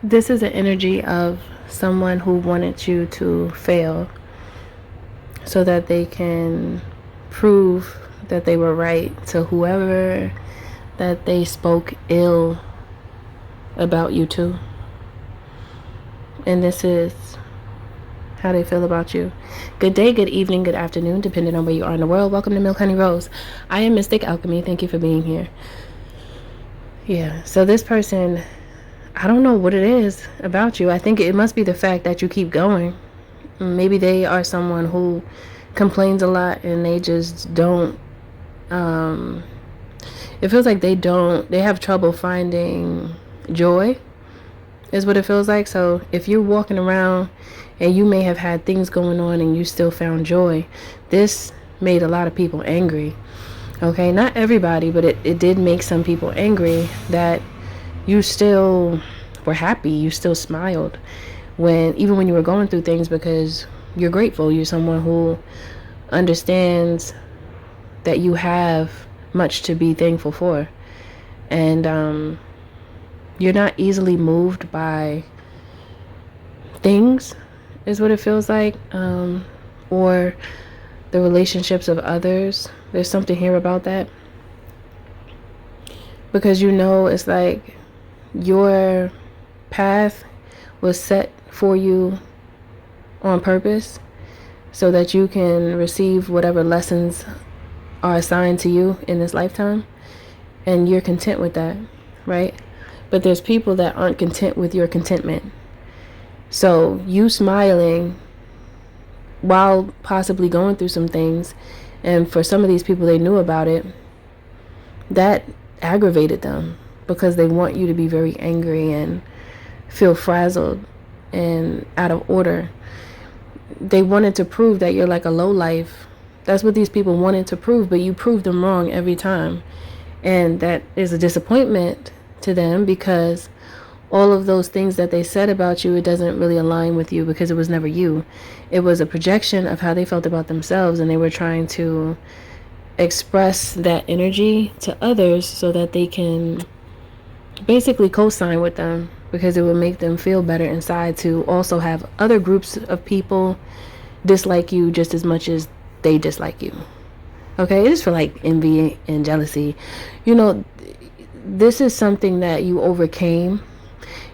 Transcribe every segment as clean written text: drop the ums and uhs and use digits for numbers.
This is an energy of someone who wanted you to fail so that they can prove that they were right to whoever that they spoke ill about you to. And this is how they feel about you. Good day, good evening, good afternoon, depending on where you are in the world. Welcome to Milk Honey Rose. I am Mystic Alchemy. Thank you for being here. Yeah, so this person, I don't know what it is about you. I think it must be the fact that you keep going. Maybe they are someone who complains a lot and they just don't, it feels like they have trouble finding joy, is what it feels like. So if you're walking around and you may have had things going on and you still found joy, this made a lot of people angry. Okay, not everybody, but it did make some people angry that you still were happy, you still smiled even when you were going through things, because you're grateful. You're someone who understands that you have much to be thankful for. And you're not easily moved by things, is what it feels like, or the relationships of others. There's something here about that, because it's like your path was set for you on purpose so that you can receive whatever lessons are assigned to you in this lifetime, and you're content with that, right? But there's people that aren't content with your contentment. So you smiling while possibly going through some things, and for some of these people, they knew about it, that aggravated them because they want you to be very angry and feel frazzled and out of order. They wanted to prove that you're like a lowlife. That's what these people wanted to prove, but you proved them wrong every time. And that is a disappointment to them, because all of those things that they said about you, it doesn't really align with you, because it was never you. It was a projection of how they felt about themselves, and they were trying to express that energy to others so that they can basically co-sign with them, because it would make them feel better inside to also have other groups of people dislike you just as much as they dislike you. Okay, it is for like envy and jealousy. This is something that you overcame.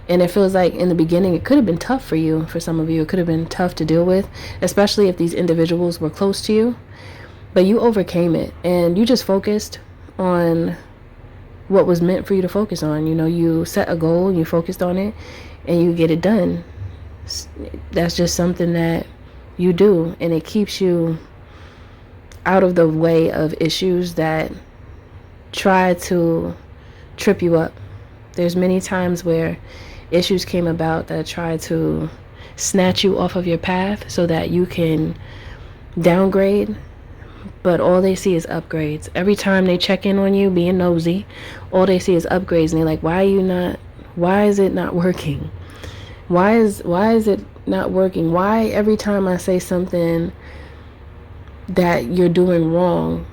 And it feels like in the beginning, it could have been tough for you. For some of you, it could have been tough to deal with, especially if these individuals were close to you. But you overcame it, and you just focused on what was meant for you to focus on. You set a goal, you focused on it, and you get it done. That's just something that you do, and it keeps you out of the way of issues that try to trip you up. There's many times where issues came about that try to snatch you off of your path so that you can downgrade, but all they see is upgrades. Every time they check in on you being nosy, all they see is upgrades, and they're like, why is it not working? Why is it not working? Why every time I say something that you're doing wrong,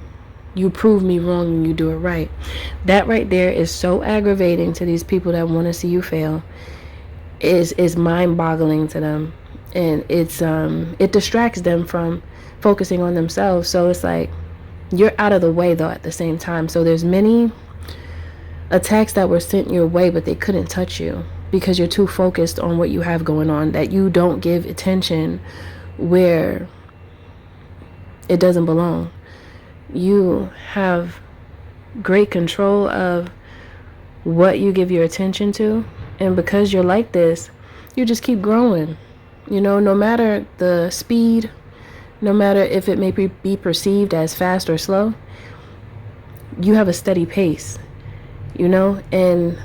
you prove me wrong and you do it right? That right there is so aggravating to these people that want to see you fail. Is mind-boggling to them, and it distracts them from focusing on themselves. So it's like you're out of the way though at the same time. So there's many attacks that were sent your way, but they couldn't touch you because you're too focused on what you have going on, that you don't give attention where it doesn't belong. You have great control of what you give your attention to, and because you're like this, you just keep growing. No matter the speed, no matter if it may be perceived as fast or slow, you have a steady pace, and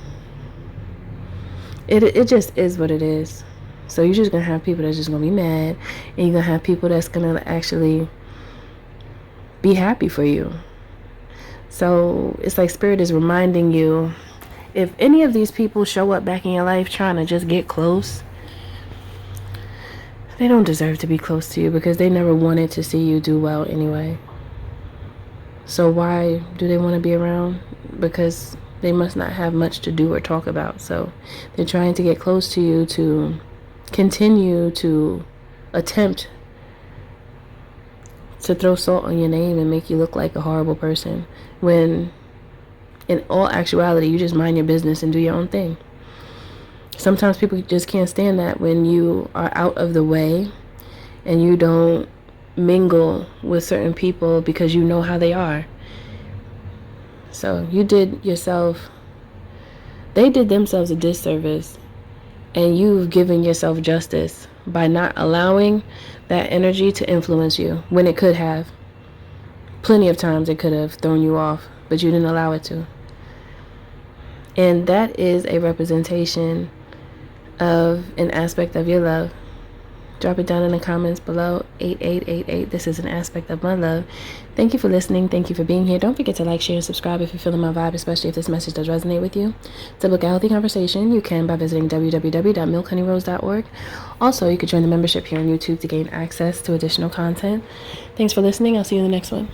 it just is what it is. So you're just gonna have people that's just gonna be mad, and you're gonna have people that's gonna actually be happy for you. So it's like Spirit is reminding you, if any of these people show up back in your life trying to just get close, they don't deserve to be close to you, because they never wanted to see you do well anyway. So why do they want to be around? Because they must not have much to do or talk about. So they're trying to get close to you to continue to attempt to throw salt on your name and make you look like a horrible person, when in all actuality you just mind your business and do your own thing. Sometimes people just can't stand that, when you are out of the way and you don't mingle with certain people because you know how they are. So you did yourself, they did themselves a disservice, and you've given yourself justice by not allowing that energy to influence you, when it could have. Plenty of times it could have thrown you off, but you didn't allow it to. And that is a representation of an aspect of your love. Drop it down in the comments below. 8888. This is an aspect of my love. Thank you for listening. Thank you for being here. Don't forget to like, share, and subscribe if you're feeling my vibe, especially if this message does resonate with you. To book a healthy conversation, you can by visiting www.milkhoneyrose.org. Also, you can join the membership here on YouTube to gain access to additional content. Thanks for listening. I'll see you in the next one.